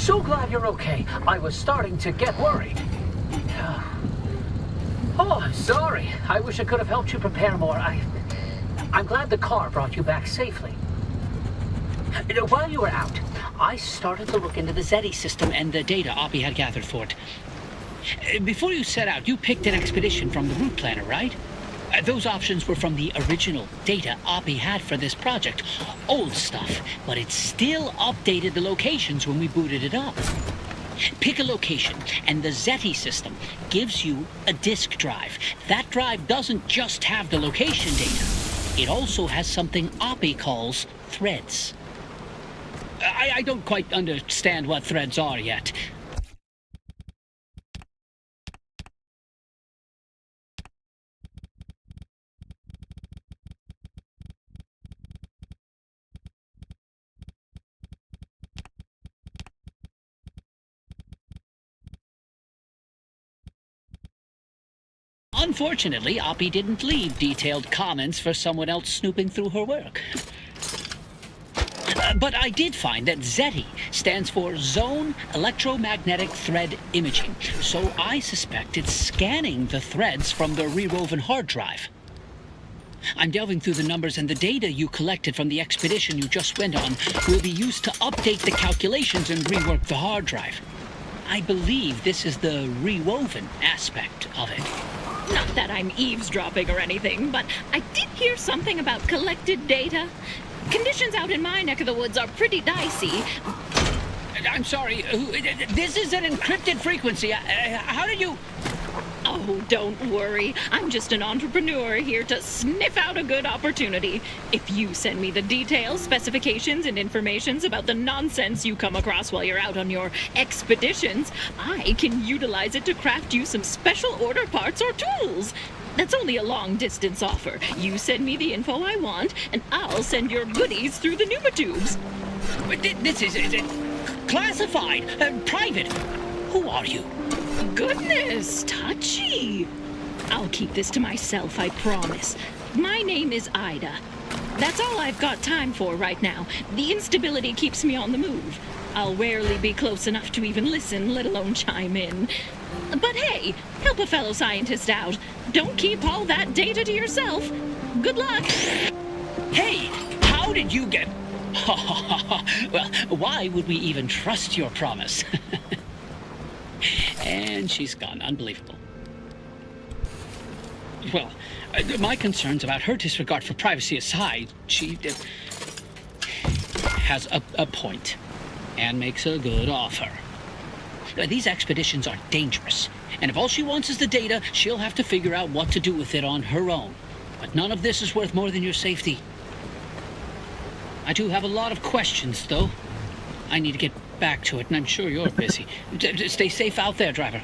so glad you're okay. I was starting to get worried. Oh, I'm sorry. I wish I could have helped you prepare more. I'm glad the car brought you back safely. While you were out, I started to look into the Zeti system and the data Oppie had gathered for it. Before you set out, you picked an expedition from the route planner, right? Those options were from the original data Oppie had for this project. Old stuff, but it still updated the locations when we booted it up. Pick a location, and the Zeti system gives you a disk drive. That drive doesn't just have the location data. It also has something Oppie calls threads. I don't quite understand what threads are yet. Unfortunately, Oppie didn't leave detailed comments for someone else snooping through her work. But I did find that Zeti stands for Zone Electromagnetic Thread Imaging, so I suspect it's scanning the threads from the rewoven hard drive. I'm delving through the numbers, and the data you collected from the expedition you just went on will be used to update the calculations and rework the hard drive. I believe this is the rewoven aspect of it. Not that I'm eavesdropping or anything, but I did hear something about collected data. Conditions out in my neck of the woods are pretty dicey. I'm sorry, this is an encrypted frequency. How did you... Oh, don't worry. I'm just an entrepreneur here to sniff out a good opportunity. If you send me the details, specifications, and informations about the nonsense you come across while you're out on your expeditions, I can utilize it to craft you some special order parts or tools. That's only a long-distance offer. You send me the info I want, and I'll send your goodies through the pneumatubes. This is classified, private. Who are you? Goodness, touchy. I'll keep this to myself, I promise. My name is Ida. That's all I've got time for right now. The instability keeps me on the move. I'll rarely be close enough to even listen, let alone chime in. But hey, help a fellow scientist out. Don't keep all that data to yourself. Good luck. Hey, how did you get... Well, why would we even trust your promise? And she's gone. Unbelievable. Well, my concerns about her disregard for privacy aside, she has a point and makes a good offer. These expeditions are dangerous, and if all she wants is the data, she'll have to figure out what to do with it on her own. But none of this is worth more than your safety. I do have a lot of questions, though. I need to get back to it, and I'm sure you're busy. Stay safe out there, driver.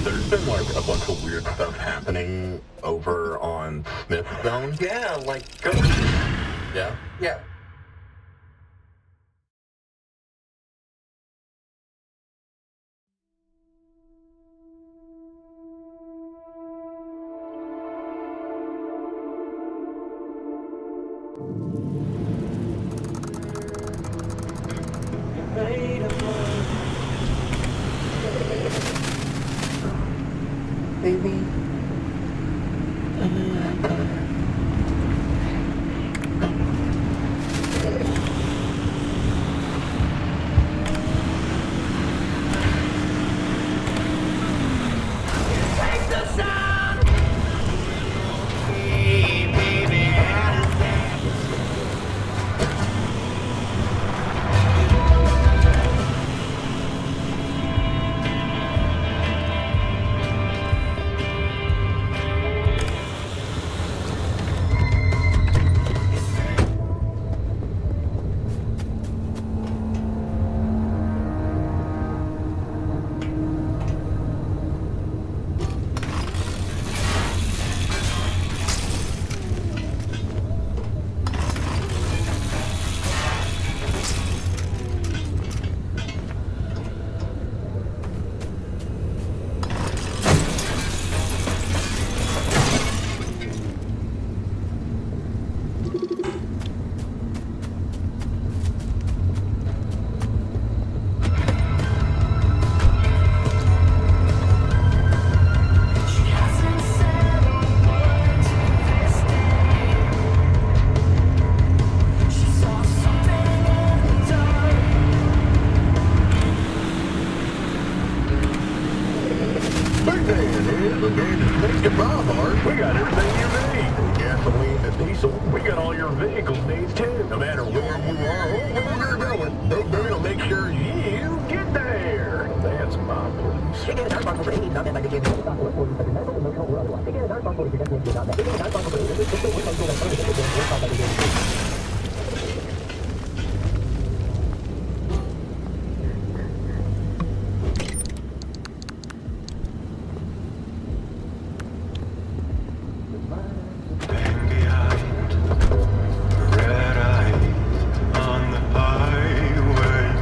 There's been like a bunch of weird stuff happening over on Smith Zone. Yeah, like Yeah. yeah. Baby. We got everything you need. From gasoline to diesel. We got all your vehicle needs too. No matter where you are or where you're going, Big Boone will make sure you get there. That's my police. Bang behind the red eyes on the highway.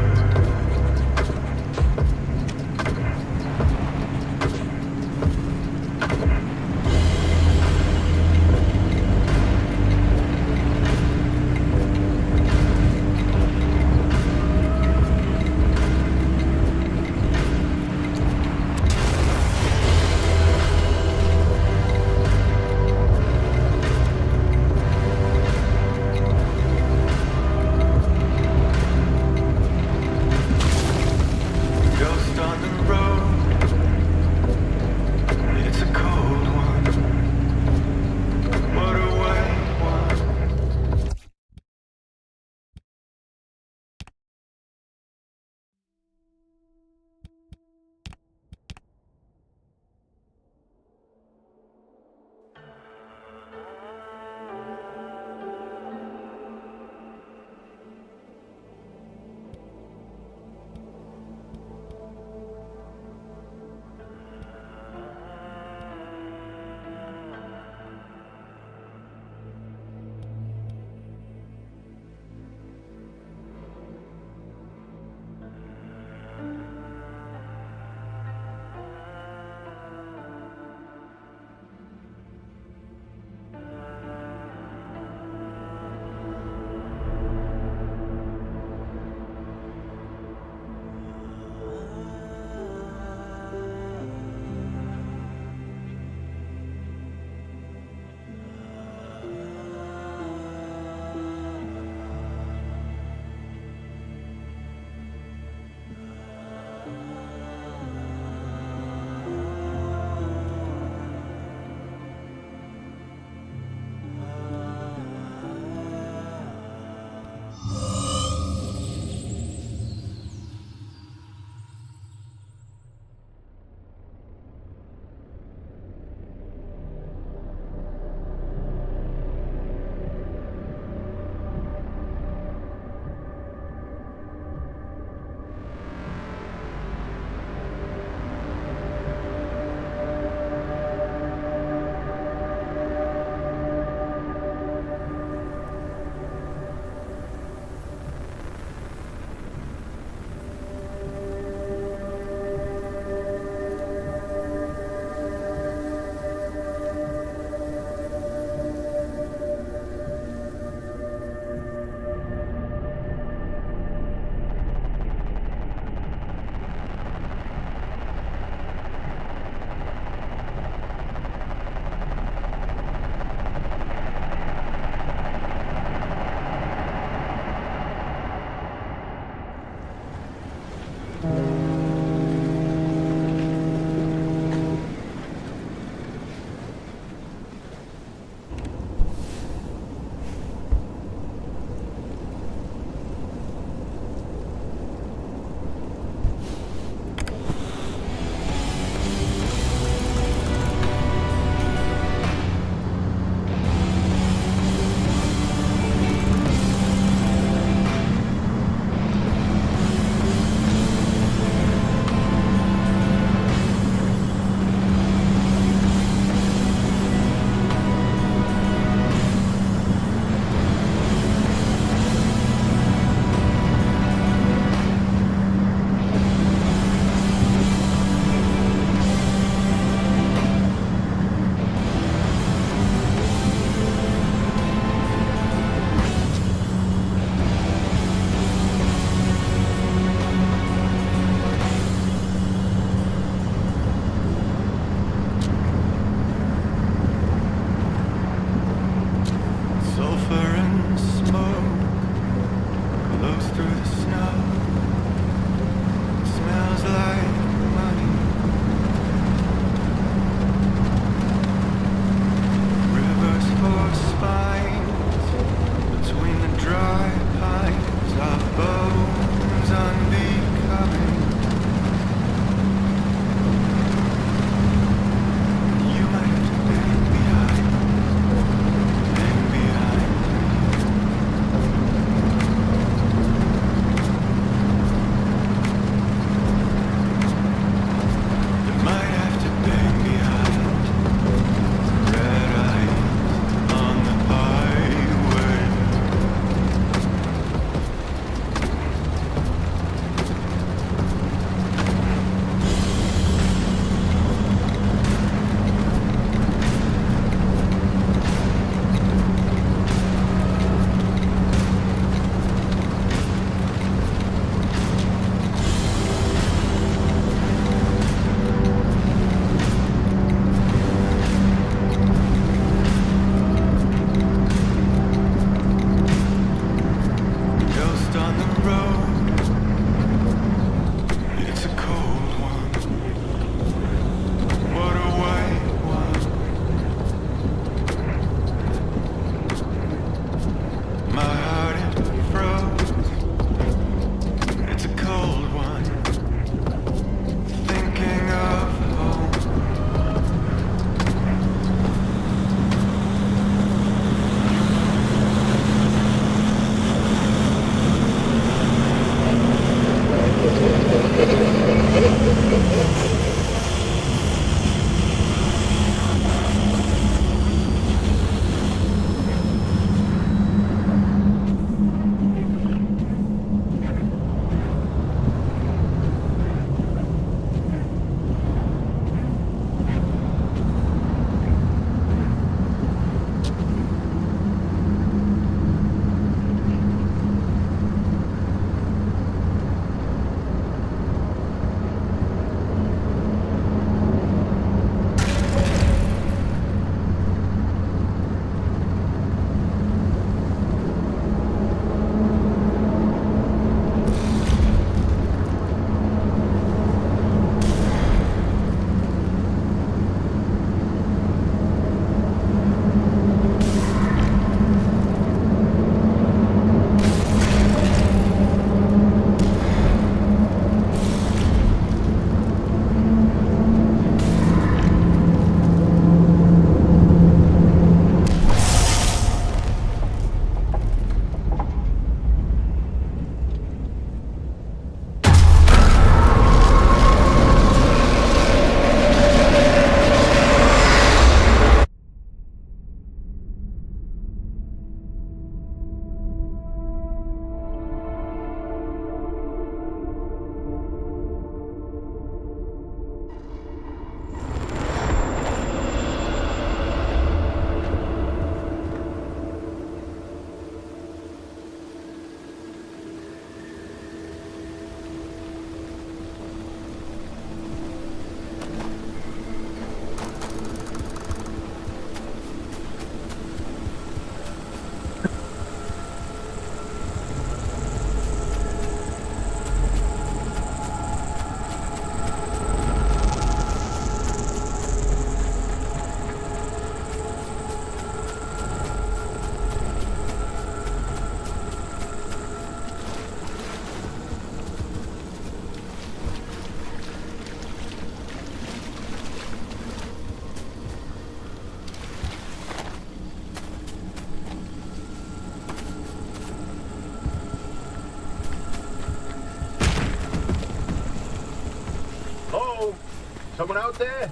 Someone out there?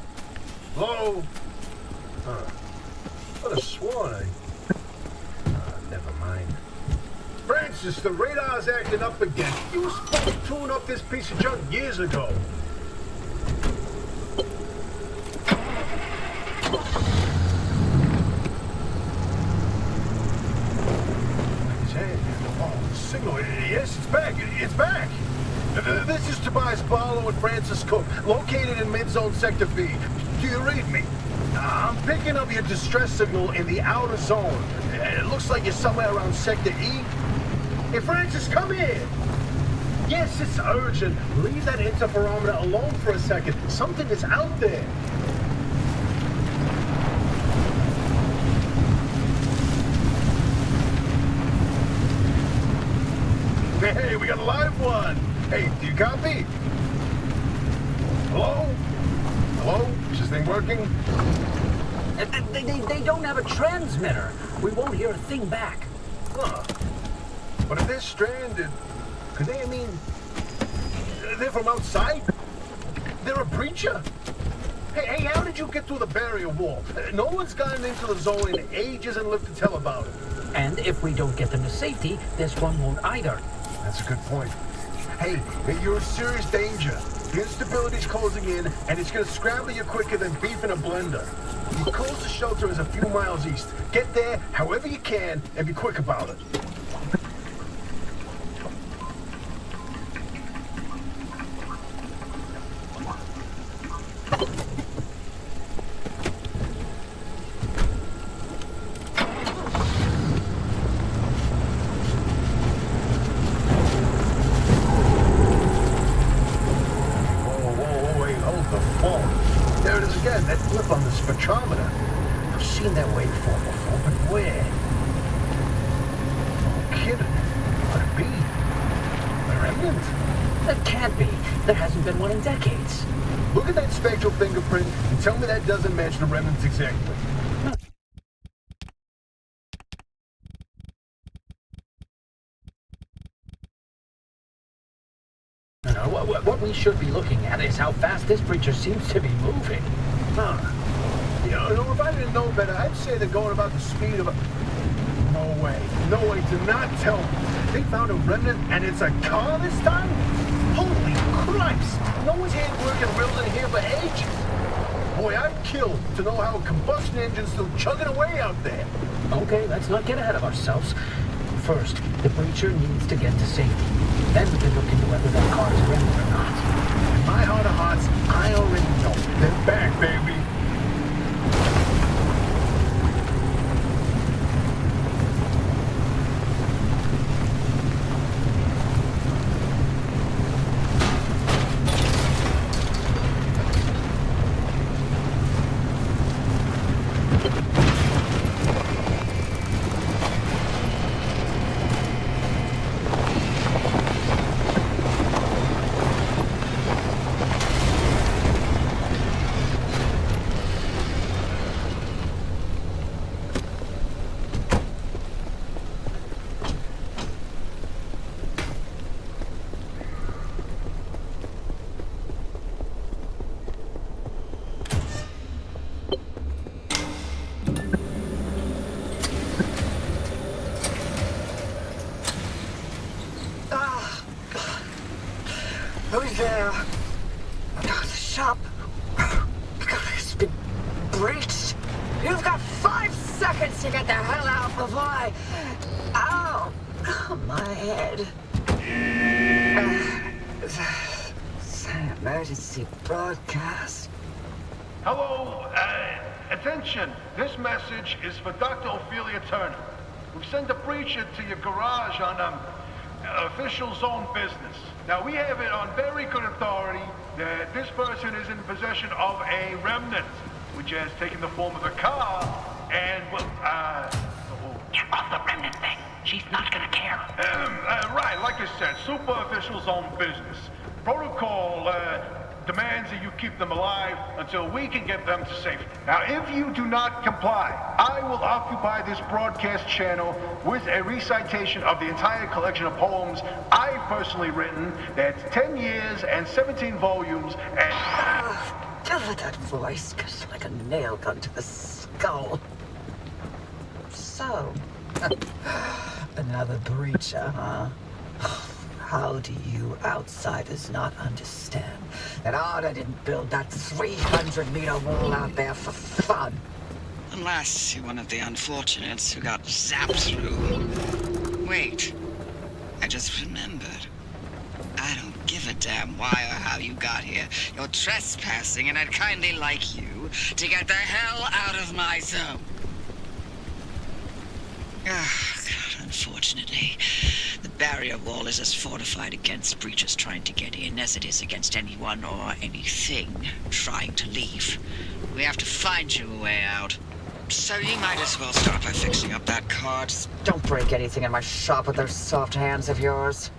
Hello? Could have sworn never mind. Francis, the radar's acting up again. You were supposed to tune up this piece of junk years ago. Signal. Yes, it's back. It's back. This is Tobias Barlow and Francis Cook, located in mid-zone Sector B. Do you read me? I'm picking up your distress signal in the outer zone. It looks like you're somewhere around Sector E. Hey, Francis, come here. Yes, it's urgent. Leave that interferometer alone for a second. Something is out there. Hey, we got a live one. Hey, do you copy? Hello? Hello? Is this thing working? They don't have a transmitter. We won't hear a thing back. Huh. But if they're stranded, could they, they're from outside? They're a preacher? Hey, how did you get through the barrier wall? No one's gotten into the zone in ages and lived to tell about it. And if we don't get them to safety, this one won't either. That's a good point. Hey, you're in serious danger. The instability's closing in, and it's gonna scramble you quicker than beef in a blender. The closest shelter is a few miles east. Get there however you can, and be quick about it. That blip on the spectrometer. I've seen that waveform before, but where? No kidding. Could it be? A remnant? That can't be. There hasn't been one in decades. Look at that spectral fingerprint and tell me that doesn't match the remnants exactly. What we should be looking at is how fast this creature seems to be moving. Huh. You know, if I didn't know better, I'd say they're going about the speed of a... No way. No way. Do not tell me. They found a remnant and it's a car this time? Holy Christ! No one's hand-working rails in here for ages. Boy, I'd kill to know how a combustion engine's still chugging away out there. Okay, let's not get ahead of ourselves. First, the breacher needs to get to safety. Then we can look into whether that car is remnant or not. In my heart of hearts, I already know. They're back, baby. Who's there? The shop. It's been breached. You've got 5 seconds to get the hell out before I... Ow! My head. It's an emergency broadcast. Hello, attention. This message is for Dr. Ophelia Turner. We've sent a breacher to your garage on official zone business. Now, we have it on very good authority that this person is in possession of a remnant, which has taken the form of a car, and, well, Get off the remnant thing. She's not gonna care. right, like I said, super official zone business. Protocol, demands that you keep them alive until we can get them to safety. Now, if you do not comply, I will occupy this broadcast channel with a recitation of the entire collection of poems I've personally written. That's 10 years and 17 volumes and... Oh, that voice goes like a nail gun to the skull. So, another breacher, huh? How do you outsiders not understand that Arda didn't build that 300-meter wall out there for fun? Unless you're one of the unfortunates who got zapped through. Wait, I just remembered. I don't give a damn why or how you got here. You're trespassing, and I'd kindly like you to get the hell out of my zone. Ah, God, unfortunately, the barrier wall is as fortified against breaches trying to get in as it is against anyone or anything trying to leave. We have to find you a way out. So you might as well start by fixing up that card. Don't break anything in my shop with those soft hands of yours.